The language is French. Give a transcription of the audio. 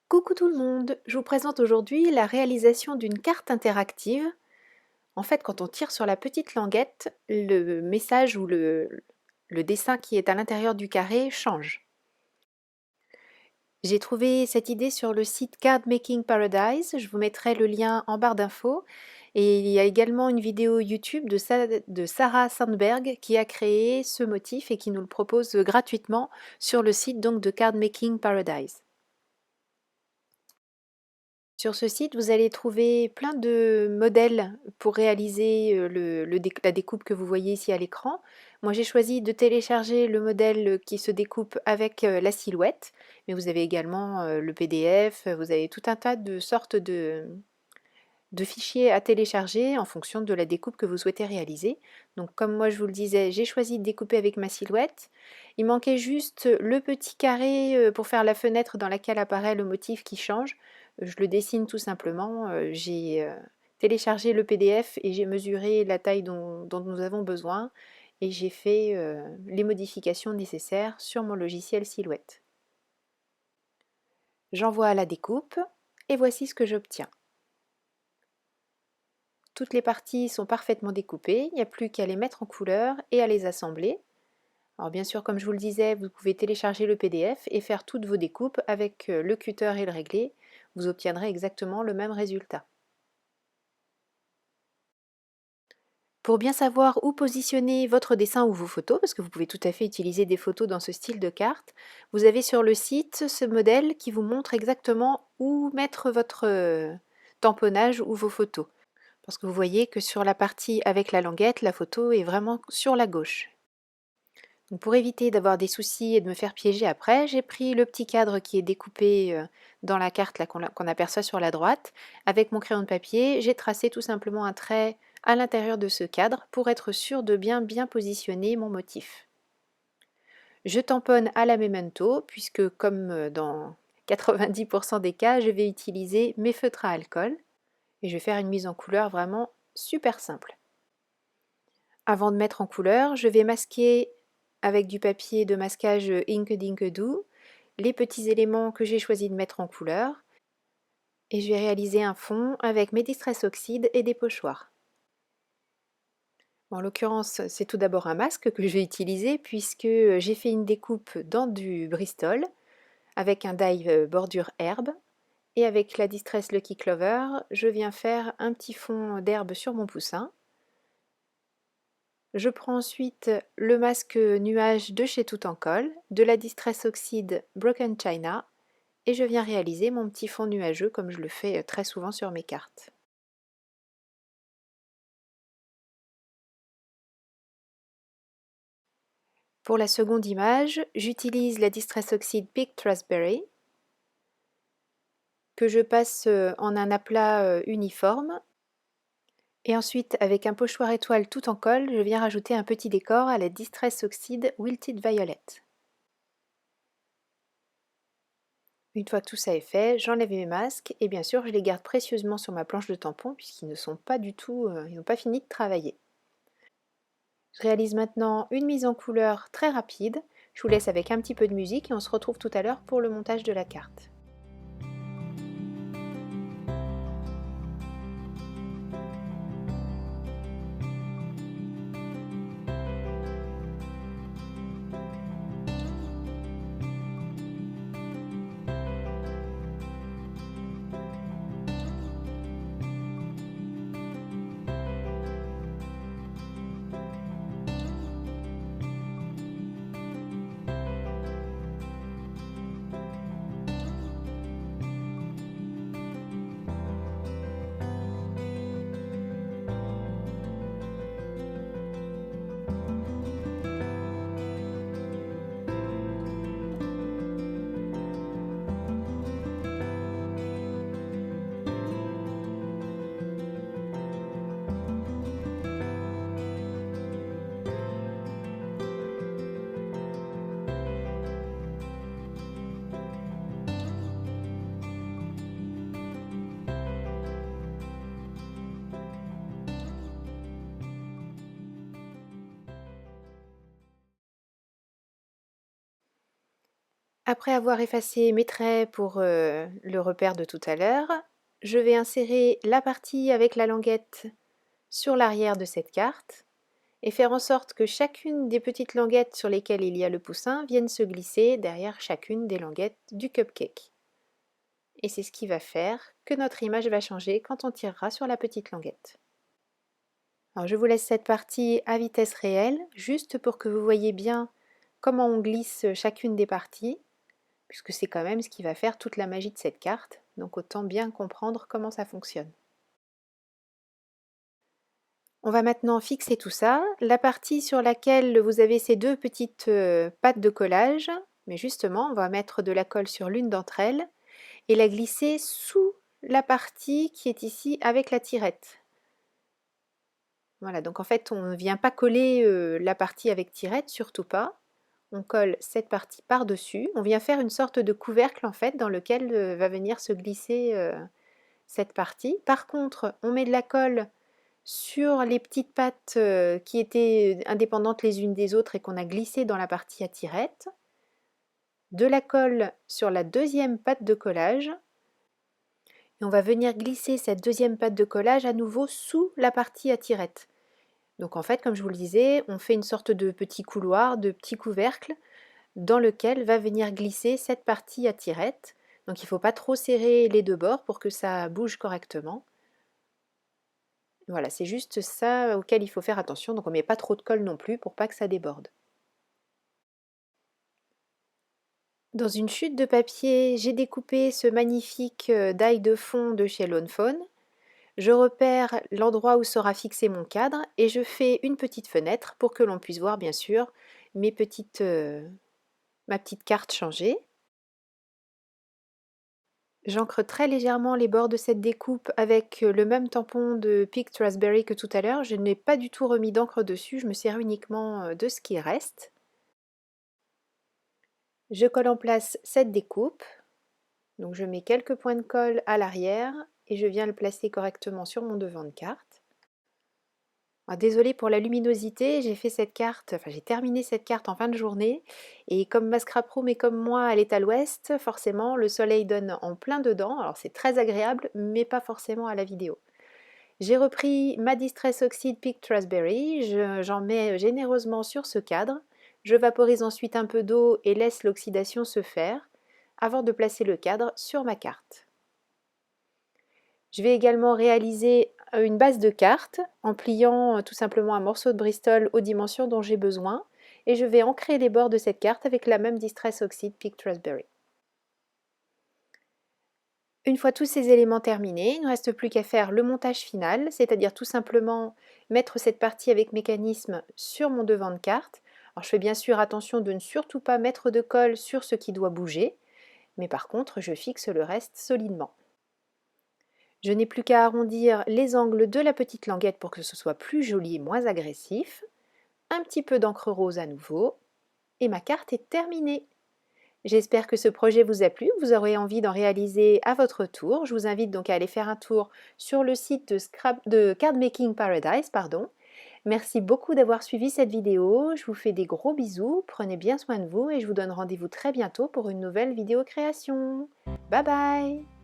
Coucou tout le monde, je vous présente aujourd'hui la réalisation d'une carte interactive. En fait, quand on tire sur la petite languette, le message ou le dessin qui est à l'intérieur du carré change. J'ai trouvé cette idée sur le site Card Making Paradise, je vous mettrai le lien en barre d'infos. Et il y a également une vidéo YouTube de Sarah Sandberg qui a créé ce motif et qui nous le propose gratuitement sur le site donc de Card Making Paradise. Sur ce site, vous allez trouver plein de modèles pour réaliser la découpe que vous voyez ici à l'écran. Moi, j'ai choisi de télécharger le modèle qui se découpe avec la silhouette, mais vous avez également le PDF, vous avez tout un tas de sortes de fichiers à télécharger en fonction de la découpe que vous souhaitez réaliser. Donc comme moi je vous le disais, j'ai choisi de découper avec ma silhouette. Il manquait juste le petit carré pour faire la fenêtre dans laquelle apparaît le motif qui change. Je le dessine tout simplement. J'ai téléchargé le PDF et j'ai mesuré la taille dont nous avons besoin et j'ai fait les modifications nécessaires sur mon logiciel Silhouette. J'envoie à la découpe et voici ce que j'obtiens. Toutes les parties sont parfaitement découpées, il n'y a plus qu'à les mettre en couleur et à les assembler. Alors bien sûr, comme je vous le disais, vous pouvez télécharger le PDF et faire toutes vos découpes avec le cutter et le réglé. Vous obtiendrez exactement le même résultat. Pour bien savoir où positionner votre dessin ou vos photos, parce que vous pouvez tout à fait utiliser des photos dans ce style de carte, vous avez sur le site ce modèle qui vous montre exactement où mettre votre tamponnage ou vos photos. Parce que vous voyez que sur la partie avec la languette, la photo est vraiment sur la gauche. Donc pour éviter d'avoir des soucis et de me faire piéger après, j'ai pris le petit cadre qui est découpé dans la carte qu'on aperçoit sur la droite. Avec mon crayon de papier, j'ai tracé tout simplement un trait à l'intérieur de ce cadre pour être sûr de bien positionner mon motif. Je tamponne à la memento puisque comme dans 90% des cas, je vais utiliser mes feutres à alcool. Et je vais faire une mise en couleur vraiment super simple. Avant de mettre en couleur, je vais masquer avec du papier de masquage Ink Doo les petits éléments que j'ai choisi de mettre en couleur. Et je vais réaliser un fond avec mes Distress Oxide et des pochoirs. En l'occurrence, c'est tout d'abord un masque que je vais utiliser puisque j'ai fait une découpe dans du Bristol avec un die bordure herbe. Et avec la Distress Lucky Clover, je viens faire un petit fond d'herbe sur mon poussin. Je prends ensuite le masque nuage de chez Tout en Colle, de la Distress Oxide Broken China, et je viens réaliser mon petit fond nuageux comme je le fais très souvent sur mes cartes. Pour la seconde image, j'utilise la Distress Oxide Picked Raspberry, que je passe en un aplat uniforme. Et ensuite, avec un pochoir étoile tout en colle, je viens rajouter un petit décor à la Distress Oxide Wilted Violet. Une fois que tout ça est fait, j'enlève mes masques et bien sûr je les garde précieusement sur ma planche de tampon puisqu'ils ne sont pas du tout, ils n'ont pas fini de travailler. Je réalise maintenant une mise en couleur très rapide. Je vous laisse avec un petit peu de musique et on se retrouve tout à l'heure pour le montage de la carte. Après avoir effacé mes traits pour le repère de tout à l'heure, je vais insérer la partie avec la languette sur l'arrière de cette carte et faire en sorte que chacune des petites languettes sur lesquelles il y a le poussin vienne se glisser derrière chacune des languettes du cupcake. Et c'est ce qui va faire que notre image va changer quand on tirera sur la petite languette. Alors je vous laisse cette partie à vitesse réelle, juste pour que vous voyez bien comment on glisse chacune des parties, puisque c'est quand même ce qui va faire toute la magie de cette carte, donc autant bien comprendre comment ça fonctionne. On va maintenant fixer tout ça. La partie sur laquelle vous avez ces deux petites pattes de collage, mais justement on va mettre de la colle sur l'une d'entre elles et la glisser sous la partie qui est ici avec la tirette. Voilà, donc en fait on ne vient pas coller la partie avec tirette, surtout pas. On colle cette partie par-dessus. On vient faire une sorte de couvercle en fait dans lequel va venir se glisser cette partie. Par contre, on met de la colle sur les petites pattes qui étaient indépendantes les unes des autres et qu'on a glissées dans la partie à tirette. De la colle sur la deuxième patte de collage. Et on va venir glisser cette deuxième patte de collage à nouveau sous la partie à tirette. Donc en fait, comme je vous le disais, on fait une sorte de petit couloir, de petit couvercle dans lequel va venir glisser cette partie à tirette. Donc il ne faut pas trop serrer les deux bords pour que ça bouge correctement. Voilà, c'est juste ça auquel il faut faire attention. Donc on ne met pas trop de colle non plus pour pas que ça déborde. Dans une chute de papier, j'ai découpé ce magnifique die de fond de chez Lone Fawn. Je repère l'endroit où sera fixé mon cadre et je fais une petite fenêtre pour que l'on puisse voir bien sûr ma petite carte changée. J'encre très légèrement les bords de cette découpe avec le même tampon de Picked Raspberry que tout à l'heure. Je n'ai pas du tout remis d'encre dessus, je me sers uniquement de ce qui reste. Je colle en place cette découpe. Donc je mets quelques points de colle à l'arrière et je viens le placer correctement sur mon devant de carte. Désolée pour la luminosité, j'ai terminé cette carte en fin de journée et comme ma scrap room est comme moi, elle est à l'ouest, forcément le soleil donne en plein dedans, alors c'est très agréable mais pas forcément à la vidéo. J'ai repris ma Distress Oxide Picked Raspberry, j'en mets généreusement sur ce cadre, je vaporise ensuite un peu d'eau et laisse l'oxydation se faire avant de placer le cadre sur ma carte. Je vais également réaliser une base de carte en pliant tout simplement un morceau de Bristol aux dimensions dont j'ai besoin et je vais ancrer les bords de cette carte avec la même Distress Oxide Picked Raspberry. Une fois tous ces éléments terminés, il ne reste plus qu'à faire le montage final, c'est-à-dire tout simplement mettre cette partie avec mécanisme sur mon devant de carte. Alors je fais bien sûr attention de ne surtout pas mettre de colle sur ce qui doit bouger, mais par contre je fixe le reste solidement. Je n'ai plus qu'à arrondir les angles de la petite languette pour que ce soit plus joli et moins agressif. Un petit peu d'encre rose à nouveau. Et ma carte est terminée. J'espère que ce projet vous a plu, vous aurez envie d'en réaliser à votre tour. Je vous invite donc à aller faire un tour sur le site de Card Making Paradise. Merci beaucoup d'avoir suivi cette vidéo. Je vous fais des gros bisous, prenez bien soin de vous et je vous donne rendez-vous très bientôt pour une nouvelle vidéo création. Bye bye!